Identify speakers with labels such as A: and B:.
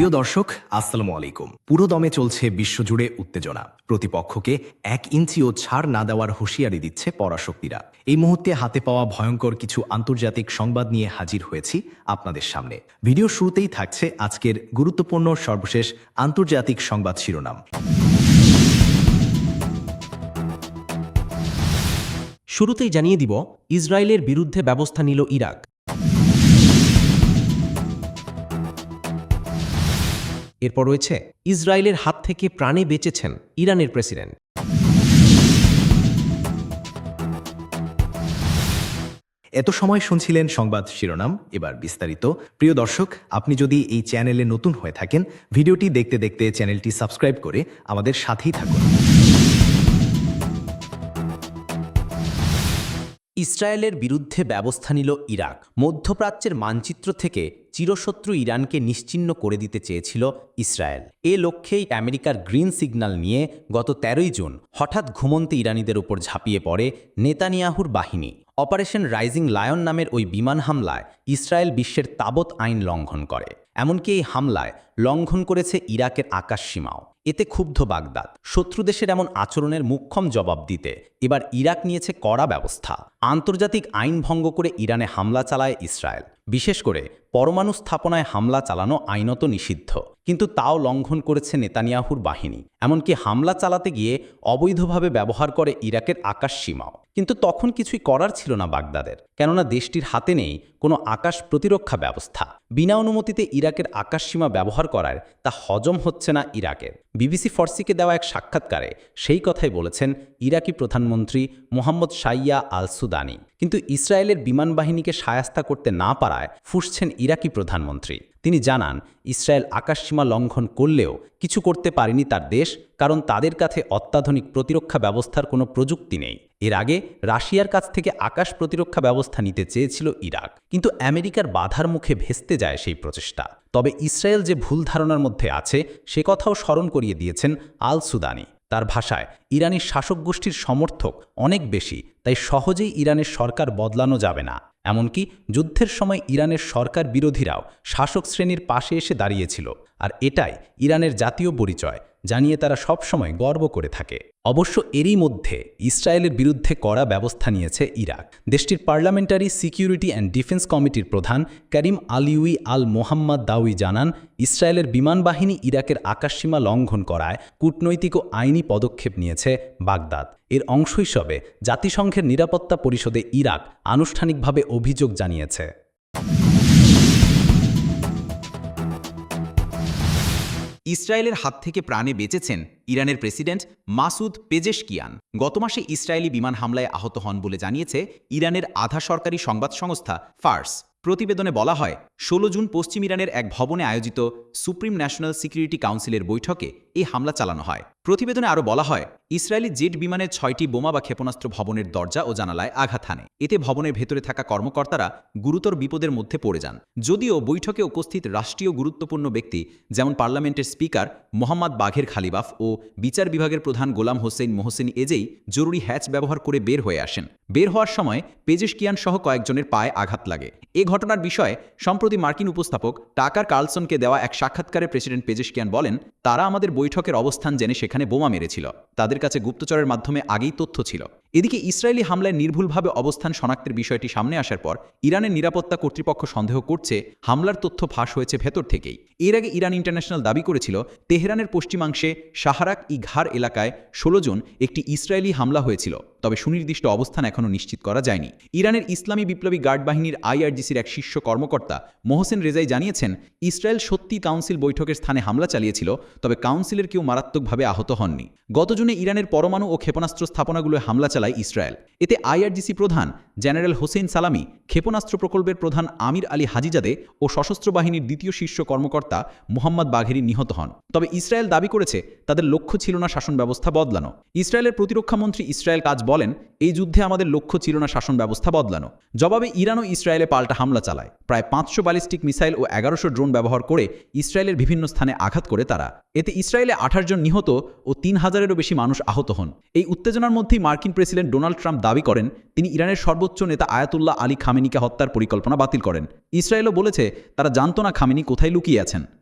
A: প্রিয় দর্শক, আসসালামু আলাইকুম। পুরো দমে চলছে বিশ্বজুড়ে উত্তেজনা। প্রতিপক্ষকে ১ ইঞ্চিও ছাড় না দেওয়ার হুঁশিয়ারি দিচ্ছে পরাশক্তিরা। এই মুহূর্তে হাতে পাওয়া ভয়ঙ্কর কিছু আন্তর্জাতিক সংবাদ নিয়ে হাজির হয়েছি আপনাদের সামনে। ভিডিও শুরুতেই থাকছে আজকের গুরুত্বপূর্ণ সর্বশেষ আন্তর্জাতিক সংবাদ শিরোনাম।
B: শুরুতেই জানিয়ে দিব, ইসরায়েলের বিরুদ্ধে ব্যবস্থা নিল ইরাক। এরপর রয়েছে, ইসরায়েলের হাত থেকে প্রাণে বেঁচেছেন ইরানের প্রেসিডেন্ট।
A: এত সময় শুনছিলেন সংবাদ শিরোনাম, এবার বিস্তারিত। প্রিয় দর্শক, আপনি যদি এই চ্যানেলে নতুন হয়ে থাকেন, ভিডিওটি দেখতে দেখতে চ্যানেলটি সাবস্ক্রাইব করে আমাদের সাথেই থাকুন।
B: ইসরায়েলের বিরুদ্ধে ব্যবস্থা নিল ইরাক। মধ্যপ্রাচ্যের মানচিত্র থেকে চিরশত্রু ইরানকে নিশ্চিহ্ন করে দিতে চেয়েছিল ইসরায়েল। এ লক্ষ্যেই আমেরিকার গ্রিন সিগন্যাল নিয়ে গত ১৩ জুন হঠাৎ ঘুমন্তে ইরানিদের উপর ঝাঁপিয়ে পড়ে নেতানিয়াহুর বাহিনী। অপারেশন রাইজিং লায়ন নামের ওই বিমান হামলায় ইসরায়েল বিশ্বের তাবৎ আইন লঙ্ঘন করে। এমনকি এই হামলায় লঙ্ঘন করেছে ইরাকের আকাশসীমাও। এতে ক্ষুব্ধ বাগদাদ। শত্রু দেশের এমন আচরণের মুখ্যম জবাব দিতে এবার ইরাক নিয়েছে কড়া ব্যবস্থা। আন্তর্জাতিক আইন ভঙ্গ করে ইরানে হামলা চালায় ইসরায়েল। বিশেষ করে পরমাণু স্থাপনায় হামলা চালানো আইনত নিষিদ্ধ, কিন্তু তাও লঙ্ঘন করেছে নেতানিয়াহুর বাহিনী। এমনকি হামলা চালাতে গিয়ে অবৈধভাবে ব্যবহার করে ইরাকের আকাশসীমাও। কিন্তু তখন কিছুই করার ছিল না বাগদাদের, কেননা দেশটির হাতে নেই কোনো আকাশ প্রতিরক্ষা ব্যবস্থা। বিনা অনুমতিতে ইরাকের আকাশসীমা ব্যবহার করার তা হজম হচ্ছে না ইরাকের। বিবিসি ফর্সিকে দেওয়া এক সাক্ষাৎকারে সেই কথাই বলেছেন ইরাকি প্রধানমন্ত্রী মোহাম্মদ শাইয়া আল সুদানি। কিন্তু ইসরায়েলের বিমান বাহিনীকে শায়েস্তা করতে না পারায় ফুঁসছেন ইরাকি প্রধানমন্ত্রী। তিনি জানান, ইসরায়েল আকাশসীমা লঙ্ঘন করলেও কিছু করতে পারেনি তার দেশ, কারণ তাদের কাছে অত্যাধুনিক প্রতিরক্ষা ব্যবস্থার কোনো প্রযুক্তি নেই। এর আগে রাশিয়ার কাছ থেকে আকাশ প্রতিরক্ষা ব্যবস্থা নিতে চেয়েছিল ইরাক, কিন্তু আমেরিকার বাধার মুখে ভেস্তে যায় সেই প্রচেষ্টা। তবে ইসরায়েল যে ভুল ধারণার মধ্যে আছে সে কথাও স্মরণ করিয়ে দিয়েছেন আল সুদানি। তার ভাষায়, ইরানের শাসক গোষ্ঠীর সমর্থক অনেক বেশি, তাই সহজেই ইরানের সরকার বদলানো যাবে না। এমনকি যুদ্ধের সময় ইরানের সরকার বিরোধীরাও শাসক শ্রেণীর পাশে এসে দাঁড়িয়েছিল, আর এটাই ইরানের জাতীয় পরিচয়, জানিয়ে তারা সবসময় গর্ব করে থাকে। অবশ্য এরই মধ্যে ইসরায়েলের বিরুদ্ধে কড়া ব্যবস্থা নিয়েছে ইরাক। দেশটির পার্লামেন্টারি সিকিউরিটি অ্যান্ড ডিফেন্স কমিটির প্রধান করিম আলিউই আল মোহাম্মদ দাউই জানান, ইসরায়েলের বিমান বাহিনী ইরাকের আকাশসীমা লঙ্ঘন করায় কূটনৈতিক ও আইনি পদক্ষেপ নিয়েছে বাগদাদ। এর অংশ হিসেবে জাতিসংঘের নিরাপত্তা পরিষদে ইরাক আনুষ্ঠানিকভাবে অভিযোগ জানিয়েছে।
C: ইসরায়েলের হাত থেকে প্রাণে বেঁচেছেন ইরানের প্রেসিডেন্ট মাসুদ পেজেশকিয়ান। গত মাসে ইসরায়েলি বিমান হামলায় আহত হন বলে জানিয়েছে ইরানের আধা সরকারি সংবাদ সংস্থা ফার্স। প্রতিবেদনে বলা হয়, ১৬ জুন পশ্চিম ইরানের এক ভবনে আয়োজিত সুপ্রিম ন্যাশনাল সিকিউরিটি কাউন্সিলের বৈঠকে এই হামলা চালানো হয়। প্রতিবেদনে আরও বলা হয়, ইসরায়েলি জেট বিমানের ৬টি বোমা বা ক্ষেপণাস্ত্র ভবনের দরজা ও জানালায় আঘাত হানে। এতে ভবনের ভেতরে থাকা কর্মকর্তারা গুরুতর বিপদের মধ্যে পড়ে যান। যদিও বৈঠকে উপস্থিত রাষ্ট্রীয় গুরুত্বপূর্ণ ব্যক্তি যেমন পার্লামেন্টের স্পিকার মোহাম্মদ বাঘের খালিবাফ ও বিচার বিভাগের প্রধান গোলাম হোসেন মোহসেনি এজেই জরুরি হ্যাচ ব্যবহার করে বের হয়ে আসেন। বের হওয়ার সময় পেজেশকিয়ান সহ কয়েকজনের পায়ে আঘাত লাগে। এ ঘটনার বিষয়ে সম্প্রতি মার্কিন উপস্থাপক টাকার কার্লসনকে দেওয়া এক সাক্ষাৎকারে প্রেসিডেন্ট পেজেশকিয়ান বলেন, তারা আমাদের বৈঠকের অবস্থান জেনে সেখানে বোমা মেরেছিল। তাদের কাছে গুপ্তচরের মাধ্যমে আগেই তথ্য ছিল। এদিকে ইসরায়েলি হামলায় নির্ভুলভাবে অবস্থান শনাক্তের বিষয়টি সামনে আসার পর ইরানের নিরাপত্তা কর্তৃপক্ষ সন্দেহ করছে হামলার তথ্য ফাঁস হয়েছে ভেতর থেকেই। এর আগে ইরান ইন্টারন্যাশনাল দাবি করেছিল, তেহরানের পশ্চিমাংশে শাহরাক ই ঘার এলাকায় ১৬ জুন একটি ইসরায়েলি হামলা হয়েছিল, তবে সুনির্দিষ্ট অবস্থান এখনও নিশ্চিত করা যায়নি। ইরানের ইসলামী বিপ্লবী গার্ড বাহিনীর IRGCর এক শীর্ষ কর্মকর্তা মোহসেন রেজাই জানিয়েছেন, ইসরায়েল সত্যি কাউন্সিল বৈঠকের স্থানে হামলা চালিয়েছিল, তবে কাউন্সিলের কেউ মারাত্মকভাবে আহত হননি। গত জুনে ইরানের পরমাণু ও ক্ষেপণাস্ত্র স্থাপনাগুলোয় হামলা চালায় ইসরায়েল। এতে IRGC প্রধান জেনারেল হোসেন সালামি, ক্ষেপণাস্ত্র প্রকল্পের প্রধান আমির আলী হাজিজাদে ও সশস্ত্র বাহিনীর দ্বিতীয় শীর্ষ কর্মকর্তা মোহাম্মদ বাঘেরি নিহত হন। তবে ইসরায়েল দাবি করেছে তাদের লক্ষ্য ছিল না শাসন ব্যবস্থা বদলানো। ইসরায়েলের প্রতিরক্ষামন্ত্রী ইসরায়েল কাজ বলেন, এই যুদ্ধে আমাদের লক্ষ্য ছিল না শাসন ব্যবস্থা বদলানো। জবাবে ইরান ও ইসরায়েলে পাল্টা হামলা চালায়। প্রায় ৫০০ ব্যালিস্টিক মিসাইল ও ১১০০ ড্রোন ব্যবহার করে ইসরায়েলের বিভিন্ন স্থানে আঘাত করে তারা। এতে ইসরায়েলে ২৮ জন নিহত ও ৩,০০০-এরও বেশি মানুষ আহত হন। এই উত্তেজনার মধ্যেই মার্কিন প্রেসিডেন্ট ডোনাল্ড ট্রাম্প দাবি করেন, তিনি ইরানের সর্বোচ্চ নেতা আয়াতুল্লাহ আলী খামেনিকে হত্যার পরিকল্পনা বাতিল করেন। ইসরায়েলও বলেছে তারা জানত না খামেনি কোথায় লুকিয়ে আছেন।